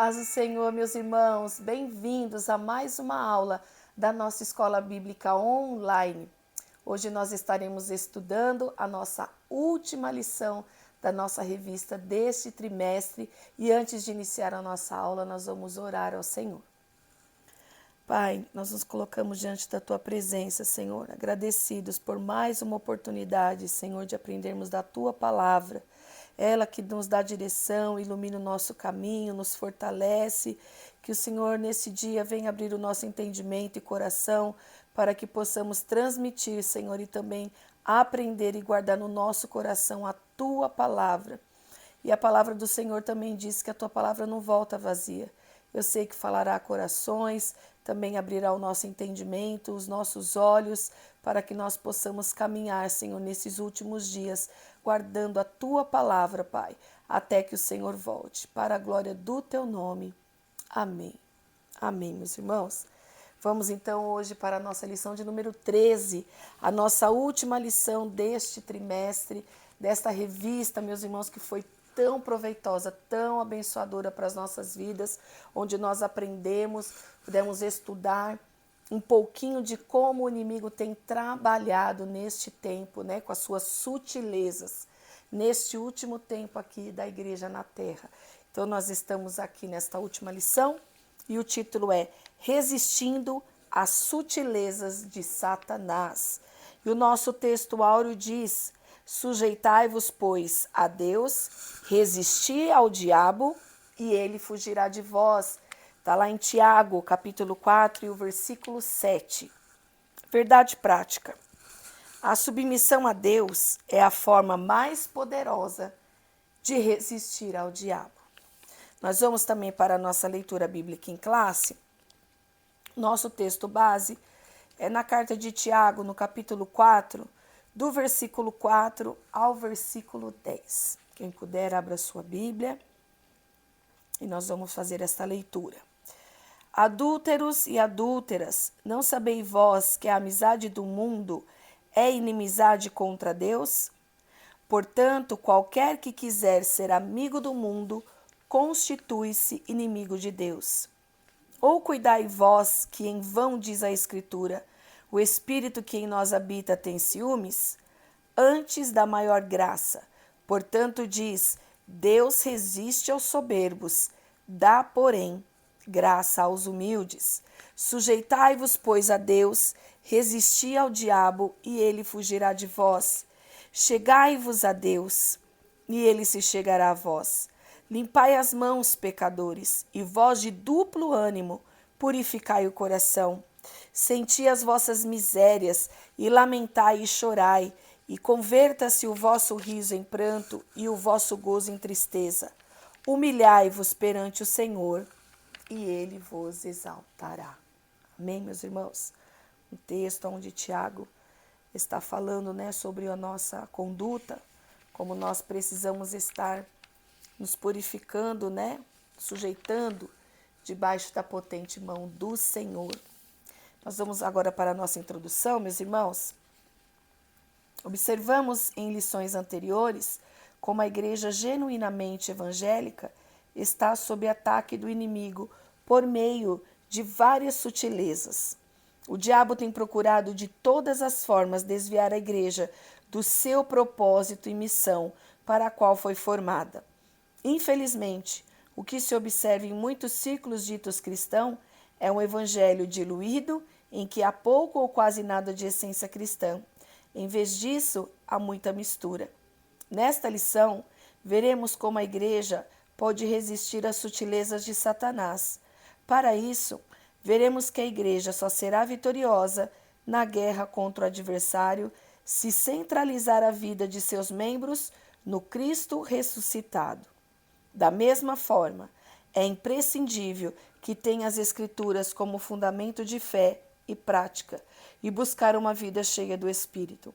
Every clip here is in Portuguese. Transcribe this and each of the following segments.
Paz do Senhor, meus irmãos, bem-vindos a mais uma aula da nossa Escola Bíblica Online. Hoje nós estaremos estudando a nossa última lição da nossa revista deste trimestre e antes de iniciar a nossa aula, nós vamos orar ao Senhor. Pai, nós nos colocamos diante da Tua presença, Senhor, agradecidos por mais uma oportunidade, Senhor, de aprendermos da Tua palavra. Ela que nos dá direção, ilumina o nosso caminho, nos fortalece. Que o Senhor, nesse dia, venha abrir o nosso entendimento e coração para que possamos transmitir, Senhor, e também aprender e guardar no nosso coração a Tua palavra. E a palavra do Senhor também diz que a Tua palavra não volta vazia. Eu sei que falará a corações, também abrirá o nosso entendimento, os nossos olhos, para que nós possamos caminhar, Senhor, nesses últimos dias, guardando a Tua palavra, Pai, até que o Senhor volte, para a glória do Teu nome. Amém. Amém, meus irmãos. Vamos então hoje para a nossa lição de número 13, a nossa última lição deste trimestre, desta revista, meus irmãos, que foi tão proveitosa, tão abençoadora para as nossas vidas, onde nós aprendemos, pudemos estudar um pouquinho de como o inimigo tem trabalhado neste tempo, né, com as suas sutilezas, neste último tempo aqui da igreja na terra. Então nós estamos aqui nesta última lição e o título é Resistindo às Sutilezas de Satanás. E o nosso texto áureo diz: sujeitai-vos, pois, a Deus, resisti ao diabo e ele fugirá de vós. Está lá em Tiago, capítulo 4 e o versículo 7. Verdade prática. A submissão a Deus é a forma mais poderosa de resistir ao diabo. Nós vamos também para a nossa leitura bíblica em classe. Nosso texto base é na carta de Tiago, no capítulo 4, do versículo 4 ao versículo 10. Quem puder, abra sua Bíblia e nós vamos fazer esta leitura. Adúlteros e adúlteras, não sabeis vós que a amizade do mundo é inimizade contra Deus? Portanto, qualquer que quiser ser amigo do mundo, constitui-se inimigo de Deus. Ou cuidai vós que em vão diz a Escritura, o Espírito que em nós habita tem ciúmes? Antes da maior graça. Portanto diz, Deus resiste aos soberbos, dá, porém, graça aos humildes. Sujeitai-vos, pois, a Deus, resisti ao diabo, e ele fugirá de vós. Chegai-vos a Deus, e ele se chegará a vós. Limpai as mãos, pecadores, e vós de duplo ânimo, purificai o coração. Senti as vossas misérias, e lamentai e chorai, e converta-se o vosso riso em pranto, e o vosso gozo em tristeza. Humilhai-vos perante o Senhor, e ele vos exaltará. Amém, meus irmãos? Um texto onde Tiago está falando, né, sobre a nossa conduta, como nós precisamos estar nos purificando, né, sujeitando debaixo da potente mão do Senhor. Nós vamos agora para a nossa introdução, meus irmãos. Observamos em lições anteriores como a igreja genuinamente evangélica está sob ataque do inimigo por meio de várias sutilezas. O diabo tem procurado de todas as formas desviar a igreja do seu propósito e missão para a qual foi formada. Infelizmente, o que se observa em muitos círculos ditos cristãos é um evangelho diluído em que há pouco ou quase nada de essência cristã. Em vez disso, há muita mistura. Nesta lição, veremos como a igreja pode resistir às sutilezas de Satanás. Para isso, veremos que a igreja só será vitoriosa na guerra contra o adversário se centralizar a vida de seus membros no Cristo ressuscitado. Da mesma forma, é imprescindível que tenha as Escrituras como fundamento de fé e prática e buscar uma vida cheia do Espírito.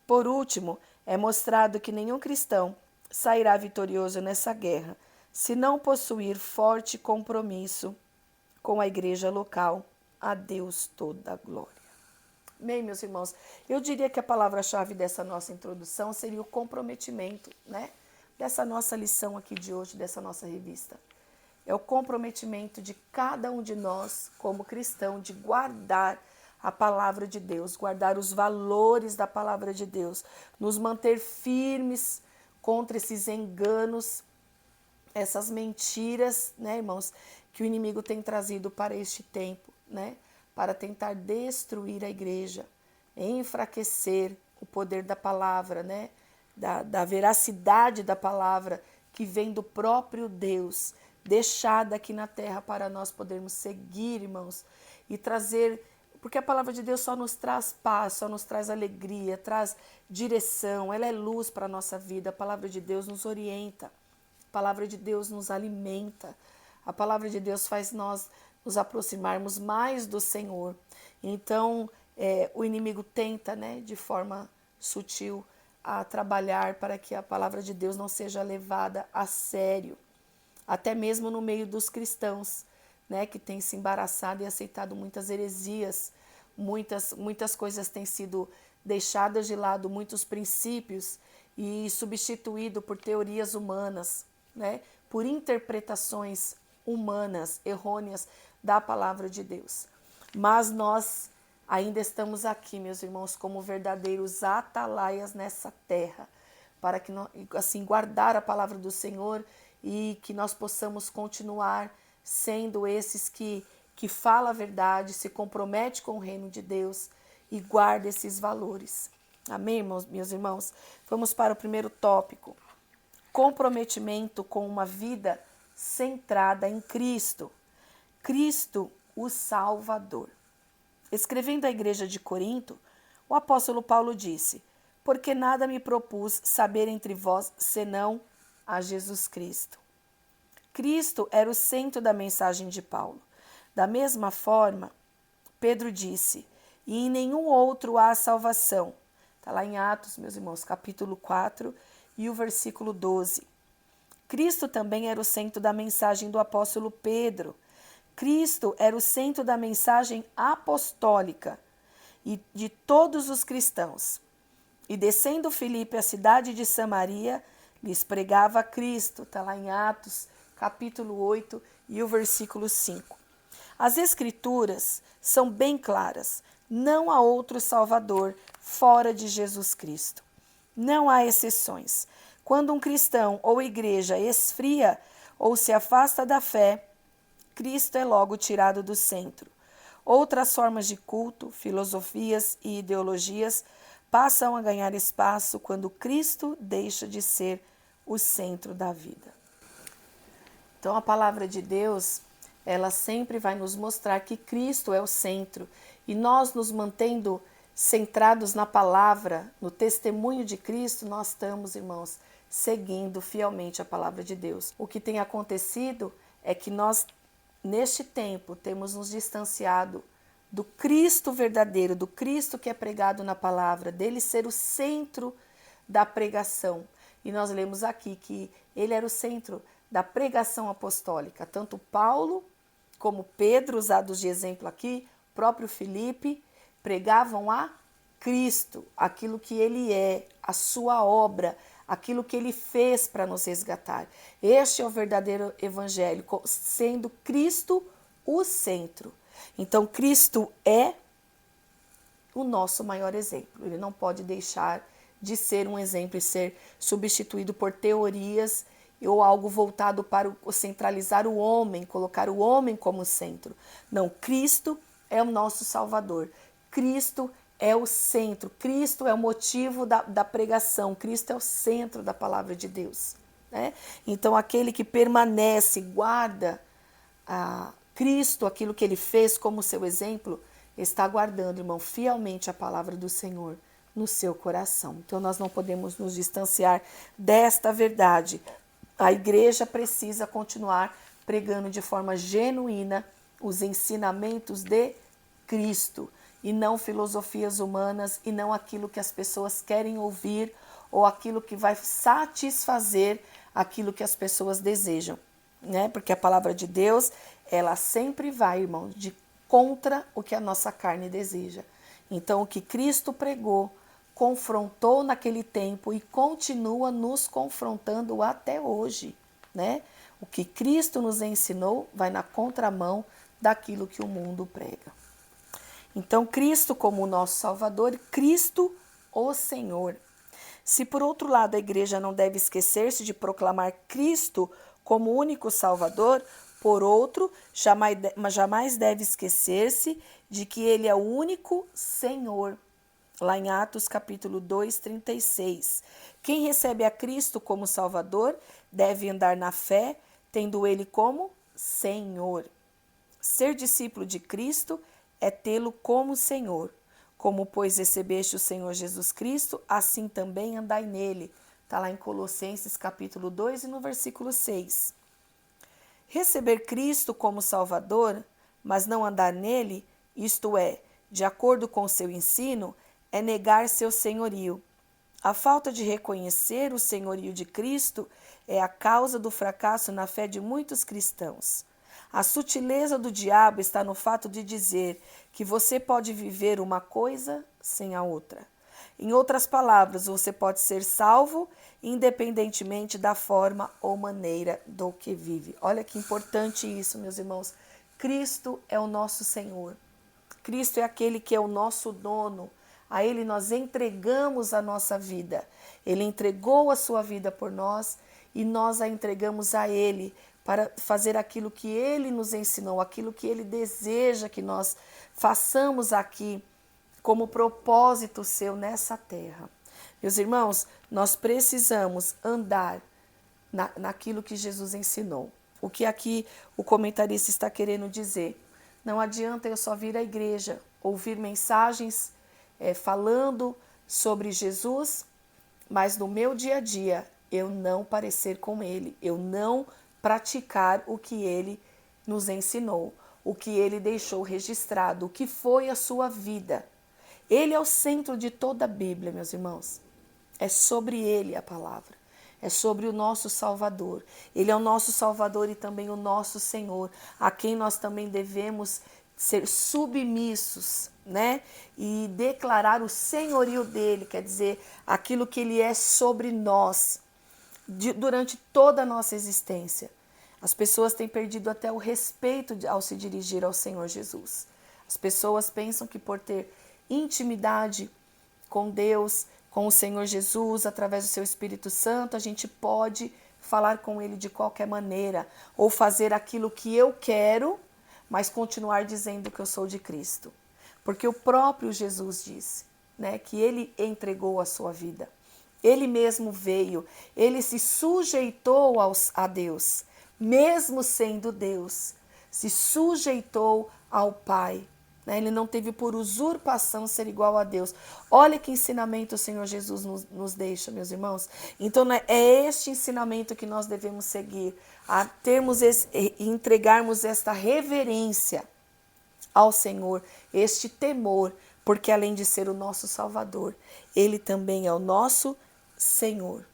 Por último, é mostrado que nenhum cristão sairá vitorioso nessa guerra se não possuir forte compromisso com a igreja local. A Deus toda a glória. Bem, meus irmãos, eu diria que a palavra-chave dessa nossa introdução seria o comprometimento, né? Dessa nossa lição aqui de hoje, dessa nossa revista. É o comprometimento de cada um de nós, como cristão, de guardar a palavra de Deus, guardar os valores da palavra de Deus, nos manter firmes contra esses enganos, essas mentiras, né, irmãos, que o inimigo tem trazido para este tempo, né, para tentar destruir a igreja, enfraquecer o poder da palavra, né, da veracidade da palavra que vem do próprio Deus, deixada aqui na terra para nós podermos seguir, irmãos, e trazer, porque a palavra de Deus só nos traz paz, só nos traz alegria, traz direção, ela é luz para a nossa vida, a palavra de Deus nos orienta. A palavra de Deus nos alimenta. A palavra de Deus faz nós nos aproximarmos mais do Senhor. Então, o inimigo tenta, né, de forma sutil, a trabalhar para que a palavra de Deus não seja levada a sério. Até mesmo no meio dos cristãos, né, que têm se embaraçado e aceitado muitas heresias. Muitas coisas têm sido deixadas de lado, muitos princípios, e substituído por teorias humanas, né, por interpretações humanas, errôneas da palavra de Deus. Mas nós ainda estamos aqui, meus irmãos, como verdadeiros atalaias nessa terra, para que assim guardar a palavra do Senhor e que nós possamos continuar sendo esses que fala a verdade, se compromete com o reino de Deus e guarda esses valores. Amém, meus irmãos? Vamos para o primeiro tópico. Comprometimento com uma vida centrada em Cristo. Cristo, o Salvador. Escrevendo à igreja de Corinto, o apóstolo Paulo disse: porque nada me propus saber entre vós senão a Jesus Cristo. Cristo era o centro da mensagem de Paulo. Da mesma forma, Pedro disse: e em nenhum outro há salvação. Está lá em Atos, meus irmãos, capítulo 4 e o versículo 12. Cristo também era o centro da mensagem do apóstolo Pedro. Cristo era o centro da mensagem apostólica e de todos os cristãos. E descendo Filipe à cidade de Samaria, lhes pregava Cristo. Está lá em Atos, capítulo 8 e o versículo 5. As Escrituras são bem claras. Não há outro Salvador fora de Jesus Cristo. Não há exceções. Quando um cristão ou igreja esfria ou se afasta da fé, Cristo é logo tirado do centro. Outras formas de culto, filosofias e ideologias passam a ganhar espaço quando Cristo deixa de ser o centro da vida. Então a palavra de Deus, ela sempre vai nos mostrar que Cristo é o centro e nós nos mantendo centrados na palavra, no testemunho de Cristo, nós estamos, irmãos, seguindo fielmente a palavra de Deus. O que tem acontecido é que nós, neste tempo, temos nos distanciado do Cristo verdadeiro, do Cristo que é pregado na palavra, dele ser o centro da pregação. E nós lemos aqui que ele era o centro da pregação apostólica. Tanto Paulo como Pedro, usados de exemplo aqui, próprio Filipe, pregavam a Cristo, aquilo que ele é, a sua obra, aquilo que ele fez para nos resgatar. Este é o verdadeiro evangelho, sendo Cristo o centro. Então, Cristo é o nosso maior exemplo. Ele não pode deixar de ser um exemplo e ser substituído por teorias ou algo voltado para centralizar o homem, colocar o homem como centro. Não, Cristo é o nosso Salvador. Cristo é o centro. Cristo é o motivo da pregação. Cristo é o centro da palavra de Deus, né? Então, aquele que permanece, guarda a Cristo, aquilo que ele fez como seu exemplo, está guardando, irmão, fielmente a palavra do Senhor no seu coração. Então, nós não podemos nos distanciar desta verdade. A igreja precisa continuar pregando de forma genuína os ensinamentos de Cristo e não filosofias humanas e não aquilo que as pessoas querem ouvir ou aquilo que vai satisfazer aquilo que as pessoas desejam, né? Porque a palavra de Deus, ela sempre vai, irmão, de contra o que a nossa carne deseja. Então, o que Cristo pregou, confrontou naquele tempo e continua nos confrontando até hoje, né? O que Cristo nos ensinou vai na contramão daquilo que o mundo prega. Então, Cristo como o nosso Salvador, Cristo o Senhor. Se por outro lado a igreja não deve esquecer-se de proclamar Cristo como único Salvador, por outro, jamais deve esquecer-se de que ele é o único Senhor. Lá em Atos capítulo 2, 36. Quem recebe a Cristo como Salvador deve andar na fé, tendo ele como Senhor. Ser discípulo de Cristo é tê-lo como Senhor. Como, pois, recebeste o Senhor Jesus Cristo, assim também andai nele. Está lá em Colossenses capítulo 2 e no versículo 6. Receber Cristo como Salvador, mas não andar nele, isto é, de acordo com o seu ensino, é negar seu senhorio. A falta de reconhecer o senhorio de Cristo é a causa do fracasso na fé de muitos cristãos. A sutileza do diabo está no fato de dizer que você pode viver uma coisa sem a outra. Em outras palavras, você pode ser salvo independentemente da forma ou maneira do que vive. Olha que importante isso, meus irmãos. Cristo é o nosso Senhor. Cristo é aquele que é o nosso dono. A Ele nós entregamos a nossa vida. Ele entregou a sua vida por nós e nós a entregamos a Ele para fazer aquilo que Ele nos ensinou, aquilo que Ele deseja que nós façamos aqui como propósito seu nessa terra. Meus irmãos, nós precisamos andar naquilo que Jesus ensinou. O que aqui o comentarista está querendo dizer? Não adianta eu só vir à igreja, ouvir mensagens falando sobre Jesus, mas no meu dia a dia eu não parecer com Ele, eu não praticar o que Ele nos ensinou, o que Ele deixou registrado, o que foi a sua vida. Ele é o centro de toda a Bíblia, meus irmãos. É sobre Ele a palavra. É sobre o nosso Salvador. Ele é o nosso Salvador e também o nosso Senhor, a quem nós também devemos ser submissos, né? E declarar o senhorio dele, quer dizer, aquilo que ele é sobre nós, durante toda a nossa existência. As pessoas têm perdido até o respeito ao se dirigir ao Senhor Jesus. As pessoas pensam que por ter intimidade com Deus, com o Senhor Jesus, através do seu Espírito Santo, a gente pode falar com Ele de qualquer maneira, ou fazer aquilo que eu quero, mas continuar dizendo que eu sou de Cristo. Porque o próprio Jesus disse, né, que Ele entregou a sua vida. Ele mesmo veio, Ele se sujeitou a Deus, mesmo sendo Deus, se sujeitou ao Pai. Ele não teve por usurpação ser igual a Deus. Olha que ensinamento o Senhor Jesus nos deixa, meus irmãos. Então, é este ensinamento que nós devemos seguir, a termos entregarmos esta reverência ao Senhor, este temor, porque além de ser o nosso Salvador, Ele também é o nosso Senhor.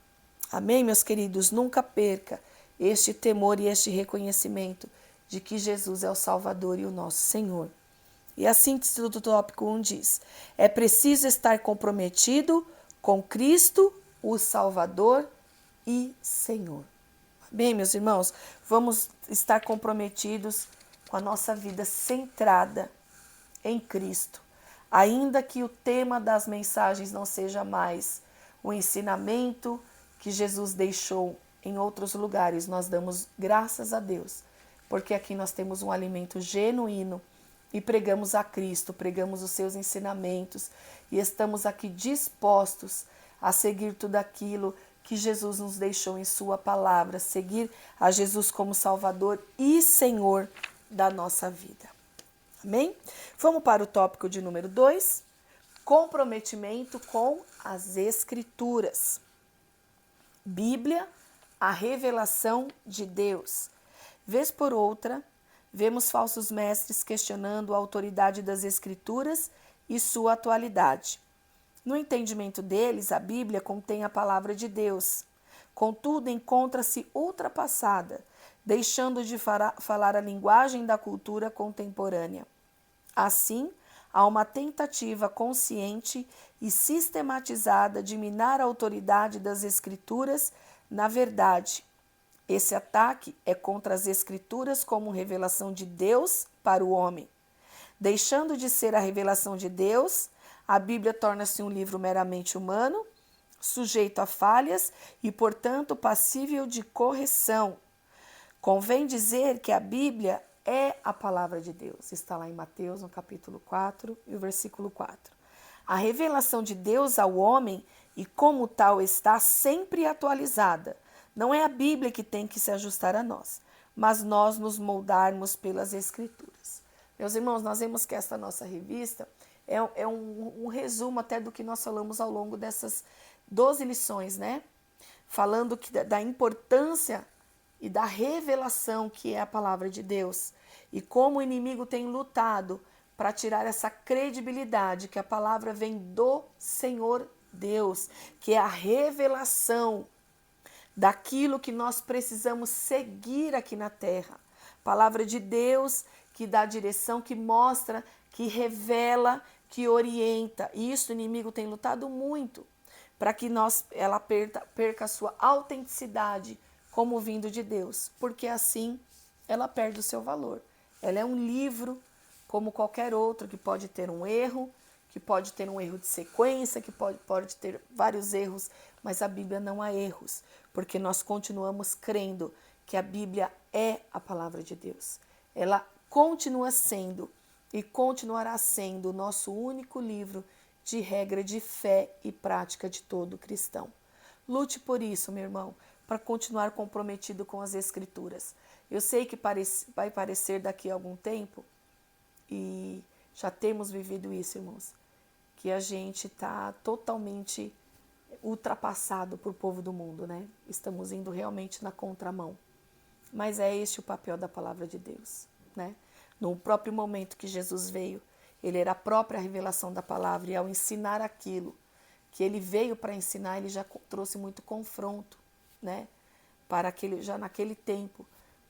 Amém, meus queridos? Nunca perca este temor e este reconhecimento de que Jesus é o Salvador e o nosso Senhor. E a síntese do tópico 1 diz: é preciso estar comprometido com Cristo, o Salvador e Senhor. Bem, meus irmãos, vamos estar comprometidos com a nossa vida centrada em Cristo. Ainda que o tema das mensagens não seja mais o ensinamento que Jesus deixou em outros lugares, nós damos graças a Deus, porque aqui nós temos um alimento genuíno e pregamos a Cristo, pregamos os seus ensinamentos e estamos aqui dispostos a seguir tudo aquilo que Jesus nos deixou em sua palavra, seguir a Jesus como Salvador e Senhor da nossa vida. Amém? Vamos para o tópico de número 2, comprometimento com as Escrituras. Bíblia, a revelação de Deus. Vez por outra, vemos falsos mestres questionando a autoridade das Escrituras e sua atualidade. No entendimento deles, a Bíblia contém a palavra de Deus. Contudo, encontra-se ultrapassada, deixando de falar a linguagem da cultura contemporânea. Assim, há uma tentativa consciente e sistematizada de minar a autoridade das Escrituras na verdade, Esse ataque é contra as Escrituras como revelação de Deus para o homem. Deixando de ser a revelação de Deus, a Bíblia torna-se um livro meramente humano, sujeito a falhas e, portanto, passível de correção. Convém dizer que a Bíblia é a palavra de Deus. Está lá em Mateus, no capítulo 4 e o versículo 4. A revelação de Deus ao homem e, como tal, está sempre atualizada. Não é a Bíblia que tem que se ajustar a nós, mas nós nos moldarmos pelas Escrituras. Meus irmãos, nós vemos que esta nossa revista é um resumo até do que nós falamos ao longo dessas 12 lições, né? Falando da importância e da revelação que é a palavra de Deus e como o inimigo tem lutado para tirar essa credibilidade que a palavra vem do Senhor Deus, que é a revelação daquilo que nós precisamos seguir aqui na terra. Palavra de Deus que dá direção, que mostra, que revela, que orienta. E isso o inimigo tem lutado muito para que ela perca a sua autenticidade como vindo de Deus, porque assim ela perde o seu valor. Ela é um livro como qualquer outro, que pode ter um erro, que pode ter um erro de sequência, que pode ter vários erros, mas a Bíblia não há erros, porque nós continuamos crendo que a Bíblia é a palavra de Deus. Ela continua sendo e continuará sendo o nosso único livro de regra de fé e prática de todo cristão. Lute por isso, meu irmão, para continuar comprometido com as Escrituras. Eu sei que vai parecer daqui a algum tempo, e já temos vivido isso, irmãos, que a gente está totalmente ultrapassado por povo do mundo, né? Estamos indo realmente na contramão. Mas é este o papel da palavra de Deus, né? No próprio momento que Jesus veio, ele era a própria revelação da palavra, e ao ensinar aquilo que ele veio para ensinar, ele já trouxe muito confronto, né? Para já naquele tempo,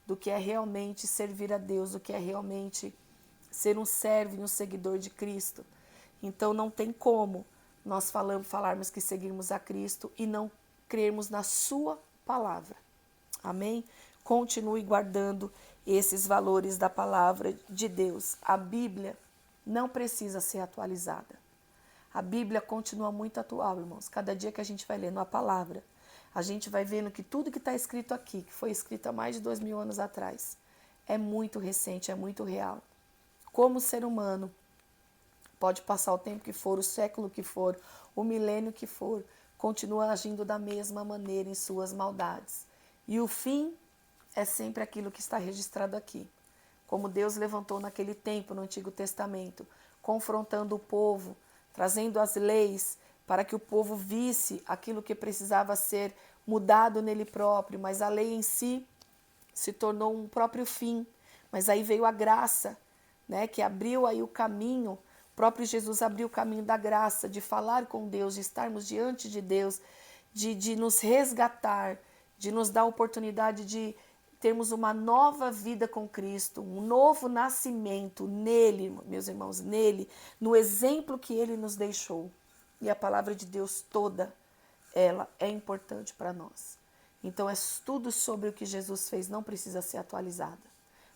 do que é realmente servir a Deus, do que é realmente ser um servo e um seguidor de Cristo. Então não tem como nós falarmos que seguimos a Cristo e não crermos na sua palavra. Amém? Continue guardando esses valores da palavra de Deus. A Bíblia não precisa ser atualizada. A Bíblia continua muito atual, irmãos. Cada dia que a gente vai lendo a palavra, a gente vai vendo que tudo que está escrito aqui, que foi escrito há mais de 2000 anos atrás, é muito recente, é muito real. Como o ser humano pode passar o tempo que for, o século que for, o milênio que for, continua agindo da mesma maneira em suas maldades. E o fim é sempre aquilo que está registrado aqui. Como Deus levantou naquele tempo, no Antigo Testamento, confrontando o povo, trazendo as leis para que o povo visse aquilo que precisava ser mudado nele próprio, mas a lei em si se tornou um próprio fim. Mas aí veio a graça, né, que abriu aí o caminho. O próprio Jesus abriu o caminho da graça, de falar com Deus, de estarmos diante de Deus, de nos resgatar, de nos dar a oportunidade de termos uma nova vida com Cristo, um novo nascimento nele, meus irmãos, nele, no exemplo que ele nos deixou. E a palavra de Deus toda, ela é importante para nós. Então, é tudo sobre o que Jesus fez, não precisa ser atualizada.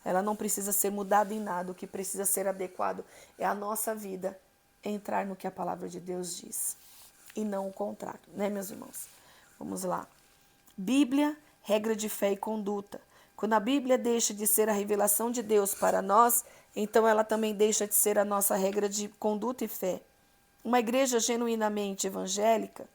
Ela não precisa ser mudada em nada. O que precisa ser adequado é a nossa vida entrar no que a palavra de Deus diz. E não o contrário, né, meus irmãos? Vamos lá. Bíblia, regra de fé e conduta. Quando a Bíblia deixa de ser a revelação de Deus para nós, então ela também deixa de ser a nossa regra de conduta e fé. Uma igreja genuinamente evangélica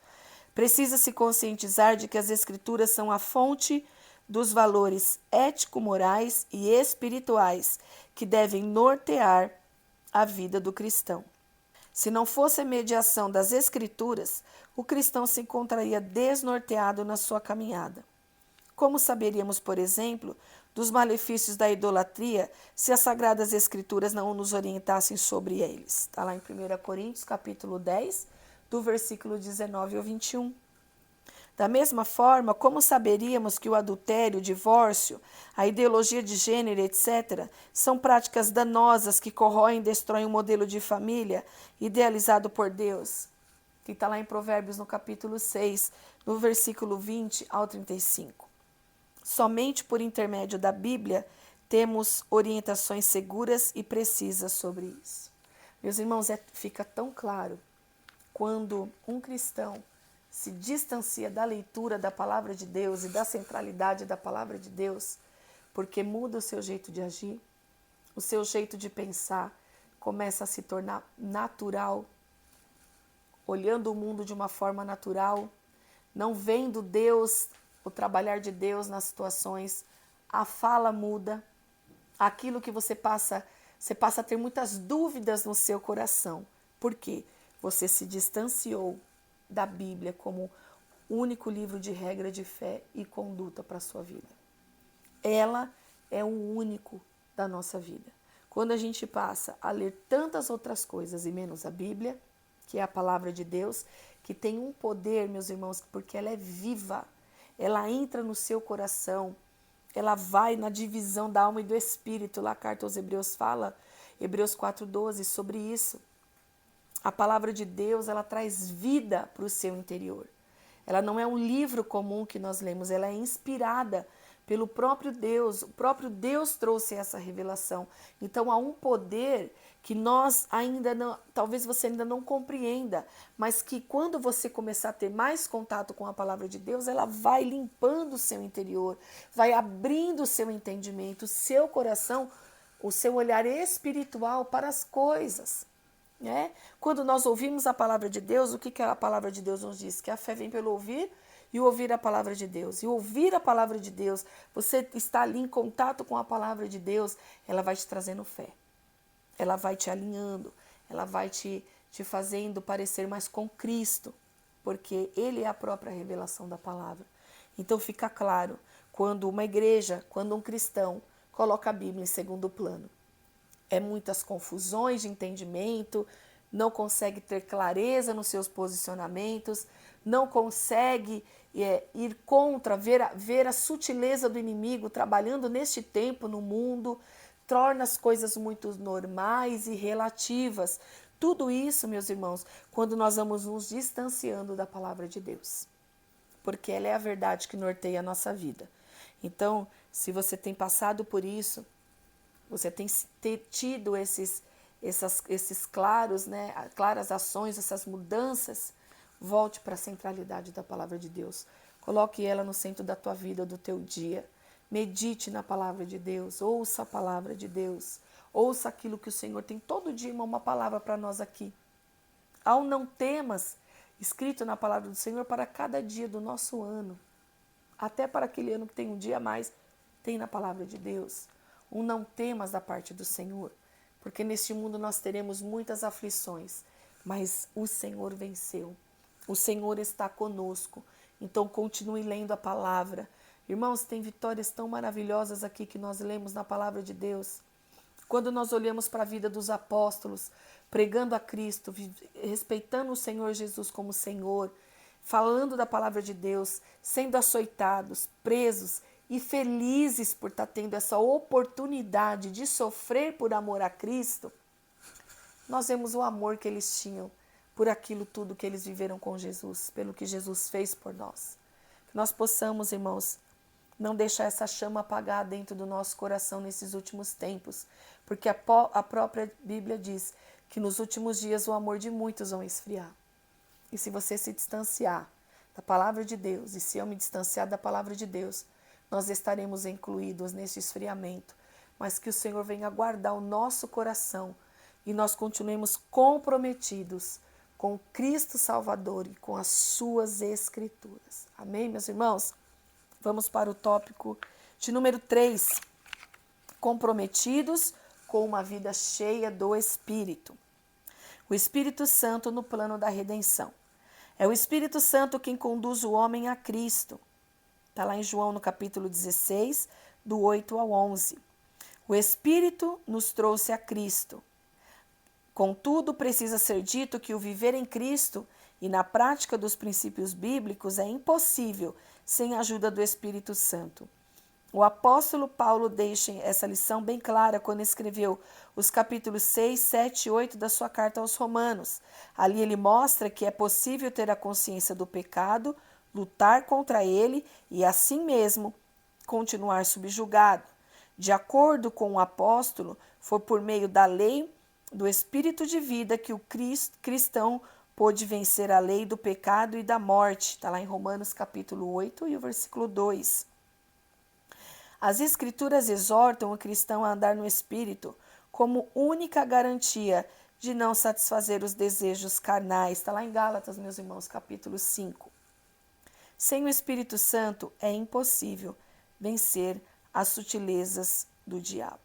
precisa se conscientizar de que as Escrituras são a fonte dos valores ético-morais e espirituais que devem nortear a vida do cristão. Se não fosse a mediação das Escrituras, o cristão se encontraria desnorteado na sua caminhada. Como saberíamos, por exemplo, dos malefícios da idolatria se as Sagradas Escrituras não nos orientassem sobre eles? Está lá em 1 Coríntios, capítulo 10, do versículo 19 ao 21. Da mesma forma, como saberíamos que o adultério, o divórcio, a ideologia de gênero, etc., são práticas danosas que corroem e destroem o modelo de família idealizado por Deus? Que está lá em Provérbios, no capítulo 6, no versículo 20 ao 35. Somente por intermédio da Bíblia temos orientações seguras e precisas sobre isso. Meus irmãos, fica tão claro quando um cristão se distancia da leitura da palavra de Deus e da centralidade da palavra de Deus, porque muda o seu jeito de agir, o seu jeito de pensar começa a se tornar natural, olhando o mundo de uma forma natural, não vendo Deus, o trabalhar de Deus nas situações, a fala muda, aquilo que você passa a ter muitas dúvidas no seu coração. Por quê? Você se distanciou da Bíblia como único livro de regra de fé e conduta para a sua vida. Ela é o único da nossa vida. Quando a gente passa a ler tantas outras coisas e menos a Bíblia, que é a palavra de Deus, que tem um poder, meus irmãos, porque ela é viva, ela entra no seu coração, ela vai na divisão da alma e do espírito. Lá a carta aos Hebreus fala, Hebreus 4:12, sobre isso. A palavra de Deus, ela traz vida para o seu interior. Ela não é um livro comum que nós lemos, ela é inspirada pelo próprio Deus. O próprio Deus trouxe essa revelação. Então há um poder que nós ainda não, talvez você ainda não compreenda, mas que quando você começar a ter mais contato com a palavra de Deus, ela vai limpando o seu interior, vai abrindo o seu entendimento, o seu coração, o seu olhar espiritual para as coisas. Quando nós ouvimos a palavra de Deus, o que a palavra de Deus nos diz? Que a fé vem pelo ouvir e ouvir a palavra de Deus. E ouvir a palavra de Deus, você está ali em contato com a palavra de Deus, ela vai te trazendo fé. Ela vai te alinhando, ela vai te fazendo parecer mais com Cristo, porque Ele é a própria revelação da palavra. Então fica claro, quando uma igreja, quando um cristão coloca a Bíblia em segundo plano, é muitas confusões de entendimento, não consegue ter clareza nos seus posicionamentos, não consegue ir contra, ver a sutileza do inimigo trabalhando neste tempo no mundo, torna as coisas muito normais e relativas. Tudo isso, meus irmãos, quando nós vamos nos distanciando da palavra de Deus, porque ela é a verdade que norteia a nossa vida. Então, se você tem passado por isso, você tem tido esses claros, claras ações, essas mudanças, volte para a centralidade da palavra de Deus. Coloque ela no centro da tua vida, do teu dia. Medite na palavra de Deus, ouça a palavra de Deus, ouça aquilo que o Senhor tem todo dia, uma palavra para nós aqui. Há um não temas escrito na palavra do Senhor para cada dia do nosso ano. Até para aquele ano que tem um dia a mais, tem na palavra de Deus. Um não temas da parte do Senhor, porque neste mundo nós teremos muitas aflições, mas o Senhor venceu. O Senhor está conosco. Então continue lendo a palavra. Irmãos, tem vitórias tão maravilhosas aqui que nós lemos na palavra de Deus. Quando nós olhamos para a vida dos apóstolos, pregando a Cristo, respeitando o Senhor Jesus como Senhor, falando da palavra de Deus, sendo açoitados, presos e felizes por estar tendo essa oportunidade de sofrer por amor a Cristo, nós vemos o amor que eles tinham por aquilo tudo que eles viveram com Jesus, pelo que Jesus fez por nós. Que nós possamos, irmãos, não deixar essa chama apagar dentro do nosso coração nesses últimos tempos, porque a própria Bíblia diz que nos últimos dias o amor de muitos vão esfriar. E se você se distanciar da palavra de Deus, e se eu me distanciar da palavra de Deus, nós estaremos incluídos nesse esfriamento, mas que o Senhor venha guardar o nosso coração e nós continuemos comprometidos com Cristo Salvador e com as suas Escrituras. Amém, meus irmãos? Vamos para o tópico de número 3, comprometidos com uma vida cheia do Espírito. O Espírito Santo no plano da redenção. É o Espírito Santo quem conduz o homem a Cristo. Está lá em João no capítulo 16, do 8 ao 11. O Espírito nos trouxe a Cristo. Contudo, precisa ser dito que o viver em Cristo e na prática dos princípios bíblicos é impossível sem a ajuda do Espírito Santo. O apóstolo Paulo deixa essa lição bem clara quando escreveu os capítulos 6, 7 e 8 da sua carta aos Romanos. Ali ele mostra que é possível ter a consciência do pecado, lutar contra ele e, assim mesmo, continuar subjugado. De acordo com o apóstolo, foi por meio da lei do Espírito de vida que o cristão pôde vencer a lei do pecado e da morte. Está lá em Romanos capítulo 8 e o versículo 2. As Escrituras exortam o cristão a andar no Espírito como única garantia de não satisfazer os desejos carnais. Está lá em Gálatas, meus irmãos, capítulo 5. Sem o Espírito Santo é impossível vencer as sutilezas do diabo.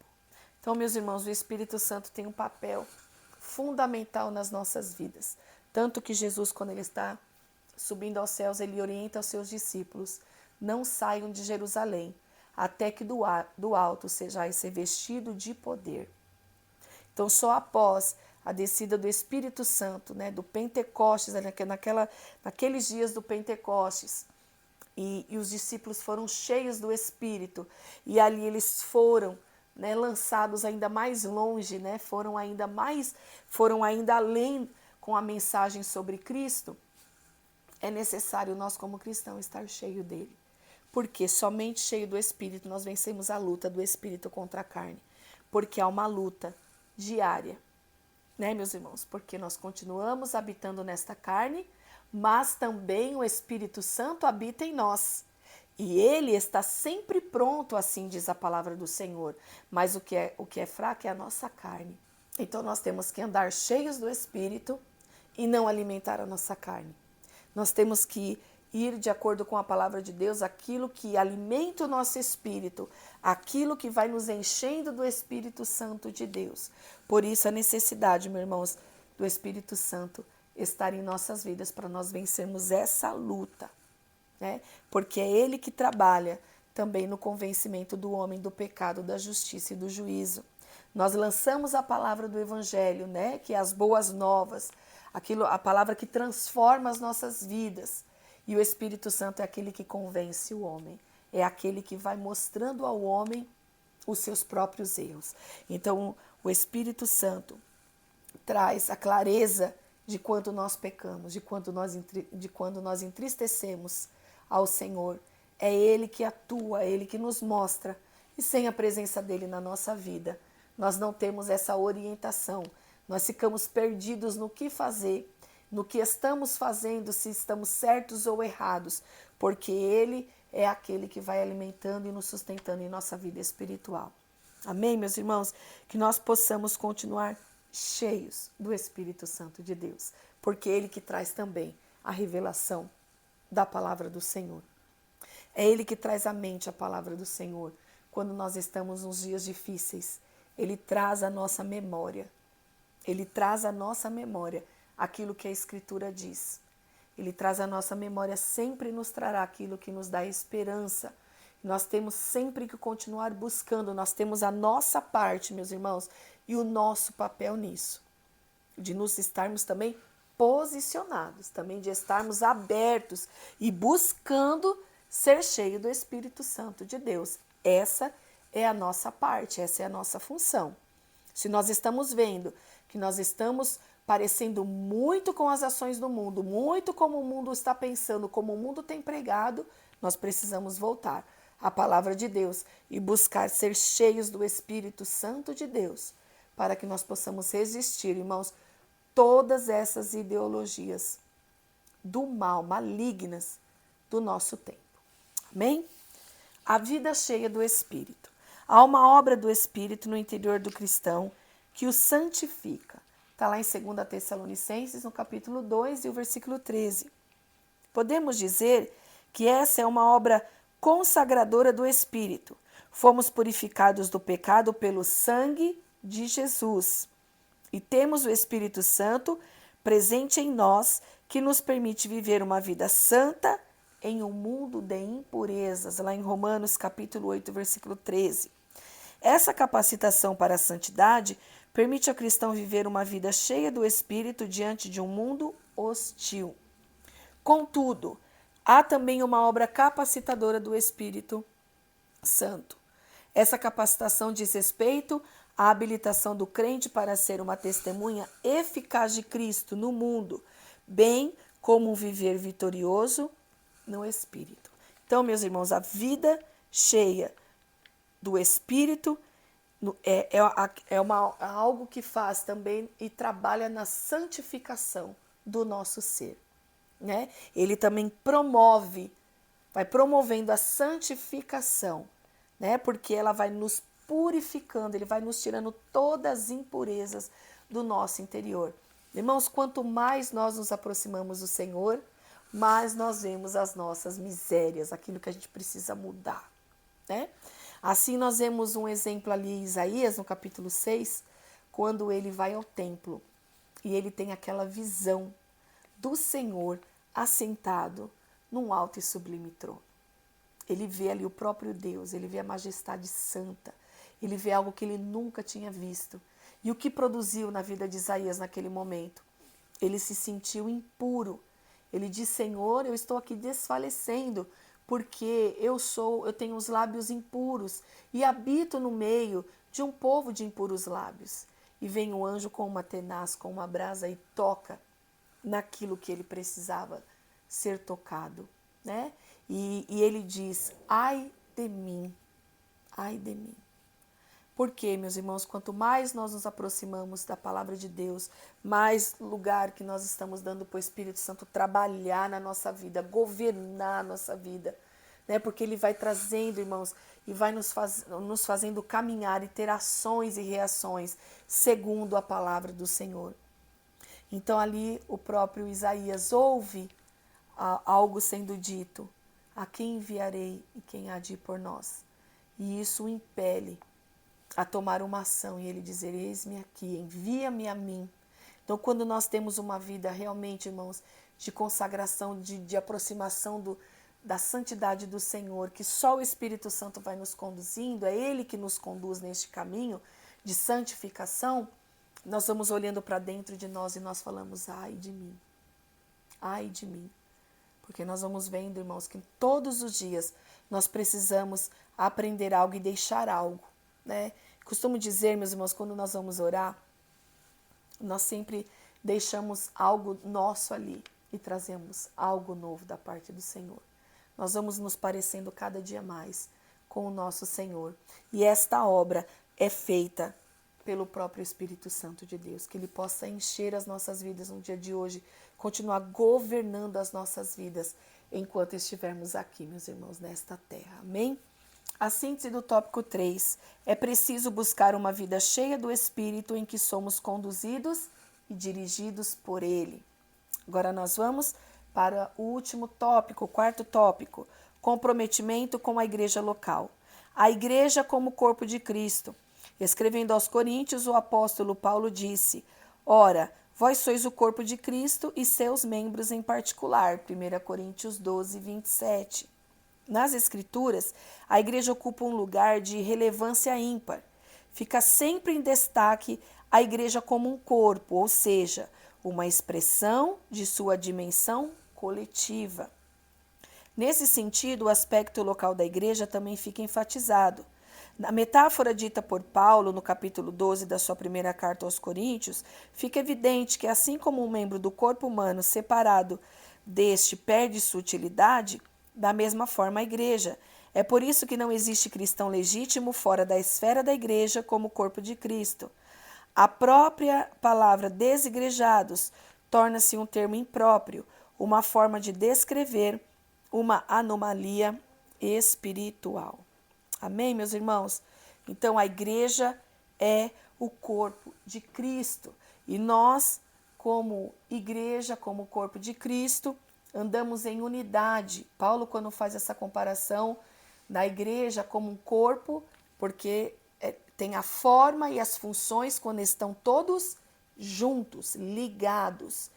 Então, meus irmãos, o Espírito Santo tem um papel fundamental nas nossas vidas. Tanto que Jesus, quando ele está subindo aos céus, ele orienta aos seus discípulos: não saiam de Jerusalém, até que do alto sejais revestido de poder. Então, só após a descida do Espírito Santo, né, do Pentecostes, naqueles dias do Pentecostes, e os discípulos foram cheios do Espírito, e ali eles foram, né, lançados ainda mais longe, né, foram ainda além com a mensagem sobre Cristo. É necessário nós, como cristãos, estar cheio dele, porque somente cheio do Espírito nós vencemos a luta do Espírito contra a carne, porque há uma luta diária, né, meus irmãos? Porque nós continuamos habitando nesta carne, mas também o Espírito Santo habita em nós. E ele está sempre pronto, assim diz a palavra do Senhor. Mas o que é fraco é a nossa carne. Então nós temos que andar cheios do Espírito e não alimentar a nossa carne. Nós temos que ir de acordo com a palavra de Deus, aquilo que alimenta o nosso espírito, aquilo que vai nos enchendo do Espírito Santo de Deus. Por isso a necessidade, meus irmãos, do Espírito Santo estar em nossas vidas para nós vencermos essa luta, né? Porque é ele que trabalha também no convencimento do homem do pecado, da justiça e do juízo. Nós lançamos a palavra do Evangelho, né? Que é as boas novas, a palavra que transforma as nossas vidas. E o Espírito Santo é aquele que convence o homem, é aquele que vai mostrando ao homem os seus próprios erros. Então, o Espírito Santo traz a clareza de quando nós pecamos, de quando nós entristecemos ao Senhor. É Ele que atua, é Ele que nos mostra. E sem a presença dEle na nossa vida, nós não temos essa orientação. Nós ficamos perdidos no que fazer, no que estamos fazendo, se estamos certos ou errados, porque Ele é aquele que vai alimentando e nos sustentando em nossa vida espiritual. Amém, meus irmãos? Que nós possamos continuar cheios do Espírito Santo de Deus, porque Ele que traz também a revelação da palavra do Senhor. É Ele que traz à mente a palavra do Senhor. Quando nós estamos nos dias difíceis, Ele traz à nossa memória. Ele traz à nossa memória aquilo que a Escritura diz. Ele traz à nossa memória, sempre nos trará aquilo que nos dá esperança. Nós temos sempre que continuar buscando, nós temos a nossa parte, meus irmãos, e o nosso papel nisso. De nos estarmos também posicionados, também de estarmos abertos e buscando ser cheio do Espírito Santo de Deus. Essa é a nossa parte, essa é a nossa função. Se nós estamos vendo que nós estamos parecendo muito com as ações do mundo, muito como o mundo está pensando, como o mundo tem pregado, nós precisamos voltar à palavra de Deus e buscar ser cheios do Espírito Santo de Deus, para que nós possamos resistir, irmãos, todas essas ideologias do mal, malignas do nosso tempo. Amém? A vida cheia do Espírito. Há uma obra do Espírito no interior do cristão que o santifica. Está lá em 2 Tessalonicenses, no capítulo 2 e o versículo 13. Podemos dizer que essa é uma obra consagradora do Espírito. Fomos purificados do pecado pelo sangue de Jesus. E temos o Espírito Santo presente em nós, que nos permite viver uma vida santa em um mundo de impurezas. Lá em Romanos capítulo 8, versículo 13. Essa capacitação para a santidade permite ao cristão viver uma vida cheia do Espírito diante de um mundo hostil. Contudo, há também uma obra capacitadora do Espírito Santo. Essa capacitação diz respeito à habilitação do crente para ser uma testemunha eficaz de Cristo no mundo, bem como um viver vitorioso no Espírito. Então, meus irmãos, a vida cheia do Espírito, algo que faz também e trabalha na santificação do nosso ser, né? Ele também vai promovendo a santificação, né? Porque ela vai nos purificando, ele vai nos tirando todas as impurezas do nosso interior. Irmãos, quanto mais nós nos aproximamos do Senhor, mais nós vemos as nossas misérias, aquilo que a gente precisa mudar, né? Assim nós vemos um exemplo ali em Isaías, no capítulo 6, quando ele vai ao templo e ele tem aquela visão do Senhor assentado num alto e sublime trono. Ele vê ali o próprio Deus, ele vê a majestade santa, ele vê algo que ele nunca tinha visto. E o que produziu na vida de Isaías naquele momento? Ele se sentiu impuro. Ele diz: Senhor, eu estou aqui desfalecendo, porque eu tenho os lábios impuros e habito no meio de um povo de impuros lábios. E vem o anjo com uma tenaz, com uma brasa e toca naquilo que ele precisava ser tocado, né? E ele diz: ai de mim, ai de mim. Porque, meus irmãos, quanto mais nós nos aproximamos da palavra de Deus, mais lugar que nós estamos dando para o Espírito Santo trabalhar na nossa vida, governar a nossa vida, né? Porque ele vai trazendo, irmãos, e vai nos fazendo caminhar e ter ações e reações segundo a palavra do Senhor. Então ali o próprio Isaías ouve algo sendo dito: a quem enviarei e quem há de ir por nós? E isso o impele a tomar uma ação e ele dizer: eis-me aqui, envia-me a mim. Então, quando nós temos uma vida realmente, irmãos, de consagração, de aproximação da santidade do Senhor, que só o Espírito Santo vai nos conduzindo, é Ele que nos conduz neste caminho de santificação, nós vamos olhando para dentro de nós e nós falamos: ai de mim, ai de mim. Porque nós vamos vendo, irmãos, que todos os dias nós precisamos aprender algo e deixar algo, né? Costumo dizer, meus irmãos, quando nós vamos orar, nós sempre deixamos algo nosso ali e trazemos algo novo da parte do Senhor. Nós vamos nos parecendo cada dia mais com o nosso Senhor. E esta obra é feita pelo próprio Espírito Santo de Deus, que Ele possa encher as nossas vidas no dia de hoje, continuar governando as nossas vidas enquanto estivermos aqui, meus irmãos, nesta terra. Amém? A síntese do tópico 3, é preciso buscar uma vida cheia do Espírito em que somos conduzidos e dirigidos por Ele. Agora nós vamos para o último tópico, o quarto tópico, comprometimento com a igreja local. A igreja como corpo de Cristo. Escrevendo aos Coríntios, o apóstolo Paulo disse: ora, vós sois o corpo de Cristo e seus membros em particular. 1 Coríntios 12, 27. Nas Escrituras, a igreja ocupa um lugar de relevância ímpar. Fica sempre em destaque a igreja como um corpo, ou seja, uma expressão de sua dimensão coletiva. Nesse sentido, o aspecto local da igreja também fica enfatizado. Na metáfora dita por Paulo no capítulo 12 da sua primeira carta aos Coríntios, fica evidente que, assim como um membro do corpo humano separado deste perde sua utilidade, da mesma forma a igreja. É por isso que não existe cristão legítimo fora da esfera da igreja como corpo de Cristo. A própria palavra desigrejados torna-se um termo impróprio, uma forma de descrever uma anomalia espiritual. Amém, meus irmãos? Então, a igreja é o corpo de Cristo. E nós, como igreja, como corpo de Cristo, andamos em unidade. Paulo, quando faz essa comparação da igreja como um corpo, porque tem a forma e as funções quando estão todos juntos, ligados,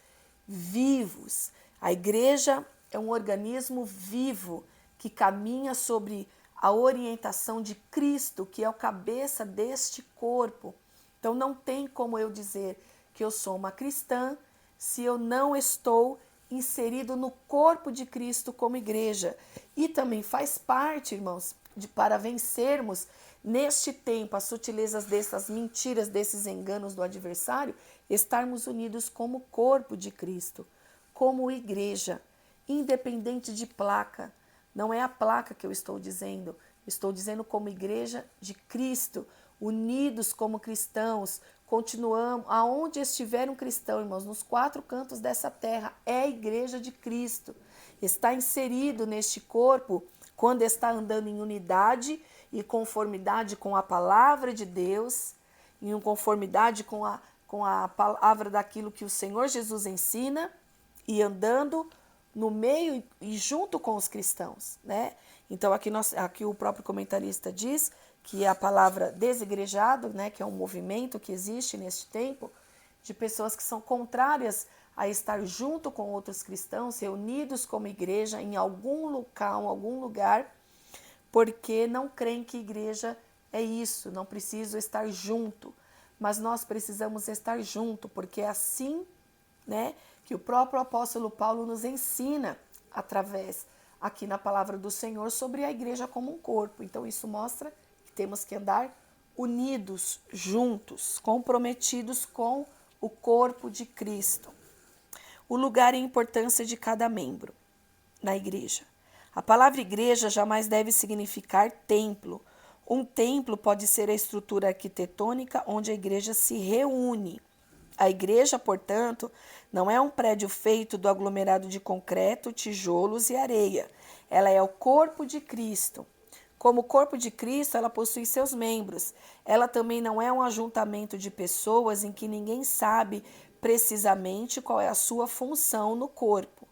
vivos. A igreja é um organismo vivo que caminha sobre a orientação de Cristo, que é o cabeça deste corpo. Então não tem como eu dizer que eu sou uma cristã se eu não estou inserido no corpo de Cristo como igreja. E também faz parte, irmãos, para vencermos neste tempo as sutilezas dessas mentiras, desses enganos do adversário, estarmos unidos como corpo de Cristo, como igreja, independente de placa. Não é a placa que eu estou dizendo. Estou dizendo como igreja de Cristo, unidos como cristãos, continuamos, aonde estiver um cristão, irmãos, nos 4 cantos dessa terra, é a igreja de Cristo. Está inserido neste corpo quando está andando em unidade e conformidade com a palavra de Deus, em conformidade com a palavra daquilo que o Senhor Jesus ensina e andando no meio e junto com os cristãos, né? Então aqui o próprio comentarista diz que a palavra desigrejado, né, que é um movimento que existe neste tempo de pessoas que são contrárias a estar junto com outros cristãos, reunidos como igreja em algum local, algum lugar, porque não creem que igreja é isso, não preciso estar junto, mas nós precisamos estar junto, porque é assim, né, que o próprio apóstolo Paulo nos ensina através aqui na palavra do Senhor sobre a igreja como um corpo. Então isso mostra que temos que andar unidos, juntos, comprometidos com o corpo de Cristo. O lugar e a importância de cada membro na igreja. A palavra igreja jamais deve significar templo. Um templo pode ser a estrutura arquitetônica onde a igreja se reúne. A igreja, portanto, não é um prédio feito do aglomerado de concreto, tijolos e areia. Ela é o corpo de Cristo. Como corpo de Cristo, ela possui seus membros. Ela também não é um ajuntamento de pessoas em que ninguém sabe precisamente qual é a sua função no corpo.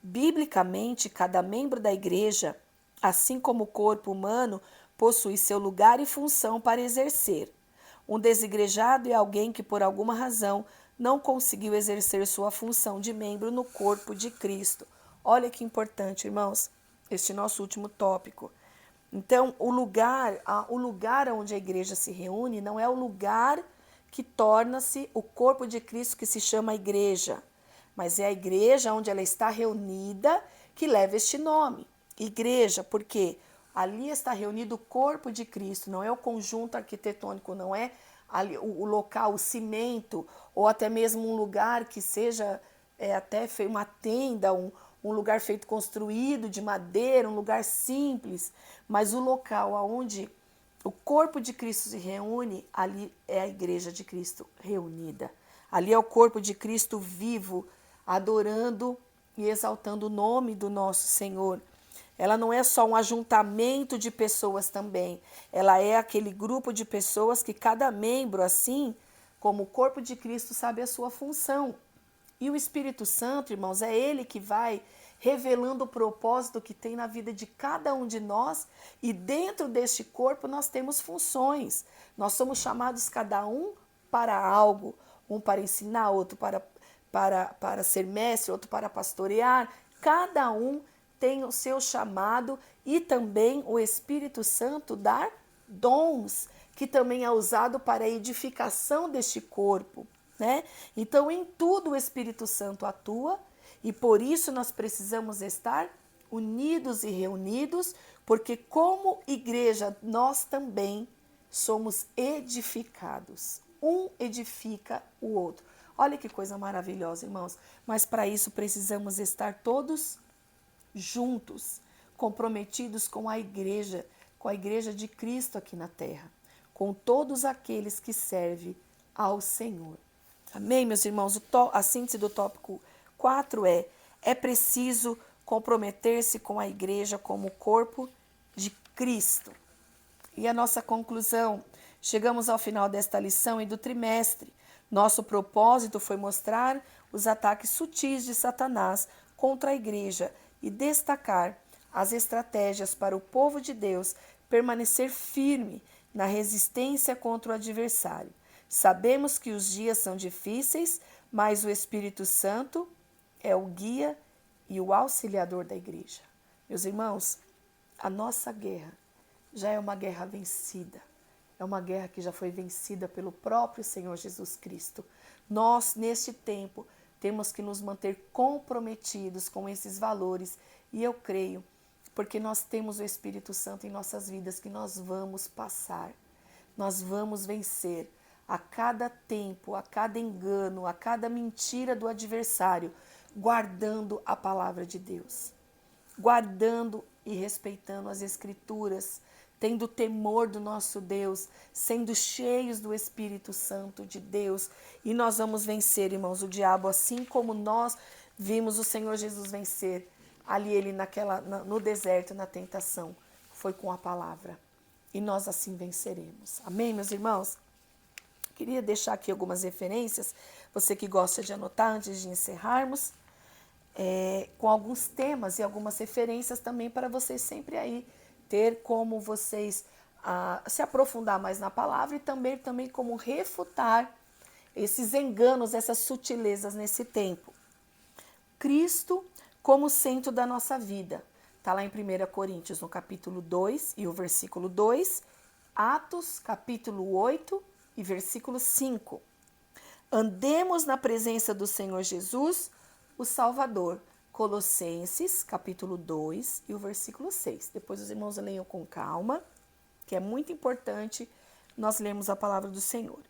Biblicamente, cada membro da igreja, assim como o corpo humano, possui seu lugar e função para exercer. Um desigrejado é alguém que, por alguma razão, não conseguiu exercer sua função de membro no corpo de Cristo. Olha que importante, irmãos, este nosso último tópico. Então, o lugar onde a igreja se reúne não é o lugar que torna-se o corpo de Cristo que se chama igreja, mas é a igreja onde ela está reunida que leva este nome. Igreja, porque ali está reunido o corpo de Cristo, não é o conjunto arquitetônico, não é ali o local, o cimento, ou até mesmo um lugar que seja até uma tenda, um lugar feito construído de madeira, um lugar simples, mas o local onde o corpo de Cristo se reúne, ali é a igreja de Cristo reunida. Ali é o corpo de Cristo vivo, adorando e exaltando o nome do nosso Senhor. Ela não é só um ajuntamento de pessoas também. Ela é aquele grupo de pessoas que cada membro, assim como o corpo de Cristo, sabe a sua função. E o Espírito Santo, irmãos, é ele que vai revelando o propósito que tem na vida de cada um de nós. E dentro deste corpo nós temos funções. Nós somos chamados cada um para algo. Um para ensinar, outro para ser mestre, outro para pastorear. Cada um tem o seu chamado e também o Espírito Santo dá dons, que também é usado para a edificação deste corpo, né? Então, em tudo o Espírito Santo atua e por isso nós precisamos estar unidos e reunidos, porque como igreja nós também somos edificados. Um edifica o outro. Olha que coisa maravilhosa, irmãos. Mas para isso precisamos estar todos juntos, comprometidos com a igreja de Cristo aqui na terra, com todos aqueles que servem ao Senhor. Amém, meus irmãos? A síntese do tópico 4 é preciso comprometer-se com a igreja como corpo de Cristo. E a nossa conclusão, chegamos ao final desta lição e do trimestre. Nosso propósito foi mostrar os ataques sutis de Satanás contra a igreja e destacar as estratégias para o povo de Deus permanecer firme na resistência contra o adversário. Sabemos que os dias são difíceis, mas o Espírito Santo é o guia e o auxiliador da igreja. Meus irmãos, a nossa guerra já é uma guerra vencida. É uma guerra que já foi vencida pelo próprio Senhor Jesus Cristo. Nós, neste tempo, temos que nos manter comprometidos com esses valores. E eu creio, porque nós temos o Espírito Santo em nossas vidas, que nós vamos passar. Nós vamos vencer a cada tempo, a cada engano, a cada mentira do adversário, guardando a palavra de Deus. Guardando e respeitando as Escrituras, tendo temor do nosso Deus, sendo cheios do Espírito Santo de Deus. E nós vamos vencer, irmãos, o diabo, assim como nós vimos o Senhor Jesus vencer ali ele no deserto, na tentação. Foi com a palavra. E nós assim venceremos. Amém, meus irmãos? Queria deixar aqui algumas referências, você que gosta de anotar antes de encerrarmos, com alguns temas e algumas referências também para vocês sempre aí ter como vocês se aprofundar mais na palavra e também como refutar esses enganos, essas sutilezas nesse tempo. Cristo como centro da nossa vida. Está lá em 1 Coríntios, no capítulo 2 e o versículo 2, Atos, capítulo 8 e versículo 5. Andemos na presença do Senhor Jesus, o Salvador. Colossenses, capítulo 2 e o versículo 6. Depois os irmãos leiam com calma, que é muito importante nós lermos a palavra do Senhor.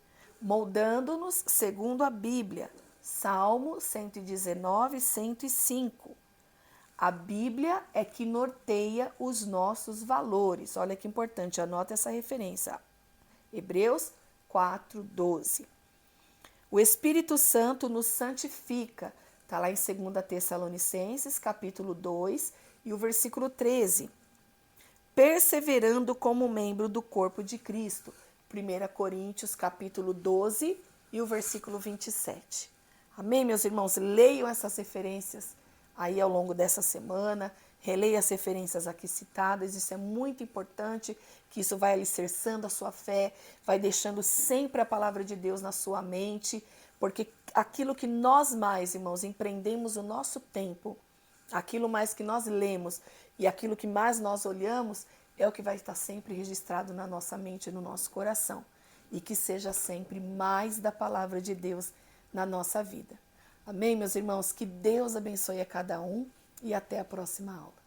Moldando-nos segundo a Bíblia, Salmo 119, 105. A Bíblia é que norteia os nossos valores. Olha que importante, anota essa referência. Hebreus 4, 12. O Espírito Santo nos santifica. Está lá em 2 Tessalonicenses, capítulo 2 e o versículo 13. Perseverando como membro do corpo de Cristo. 1 Coríntios, capítulo 12 e o versículo 27. Amém, meus irmãos? Leiam essas referências aí ao longo dessa semana. Releia as referências aqui citadas. Isso é muito importante, que isso vai alicerçando a sua fé, vai deixando sempre a palavra de Deus na sua mente, porque aquilo que nós mais, irmãos, empreendemos o nosso tempo, aquilo mais que nós lemos e aquilo que mais nós olhamos, é o que vai estar sempre registrado na nossa mente e no nosso coração. E que seja sempre mais da palavra de Deus na nossa vida. Amém, meus irmãos? Que Deus abençoe a cada um e até a próxima aula.